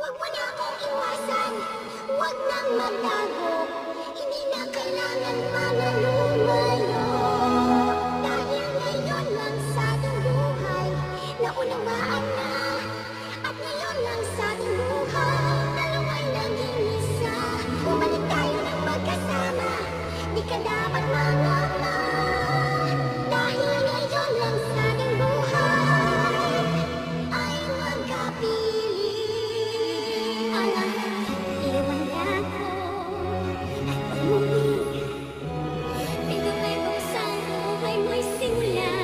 Huwag mo na akong iwasan, huwag nang magtago. Hindi na kailangan pa na lumayo. Dahil ngayon lang sa ating buhay, naunawaan na. At ngayon lang sa ating buhay, dalawa'y naging isa. Bumalik tayo ng magkasama, di ka dapat mangamba. Dahil ngayon lang sa ating buhay, ay magkapili. Alam, iwan niya ako at umuwi. Bigay kong sa buhay mo'y simula.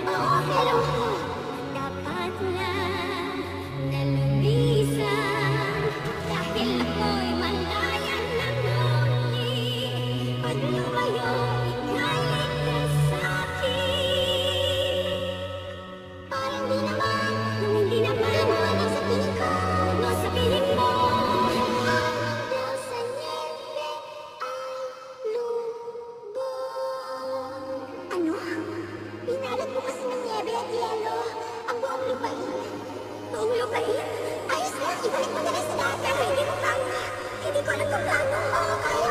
Oo, pero dapat lang na lumisan. Dahil ako'y malaya ng muli. Pag lumayo, galit ka sa'kin. Parang di naman, nung hindi naman. Ganon ang sa piling ko, no sa piling mo. Ang daw sa niebe ay lubog. Ano? Binalag mo kasi ng niebe at yelo ang buong lupain. Buong lupain? Ayos na, ibalik mo na lang sa dati. Pero hindi mo kaya. Hindi ko alam kung paano. Oo, kaya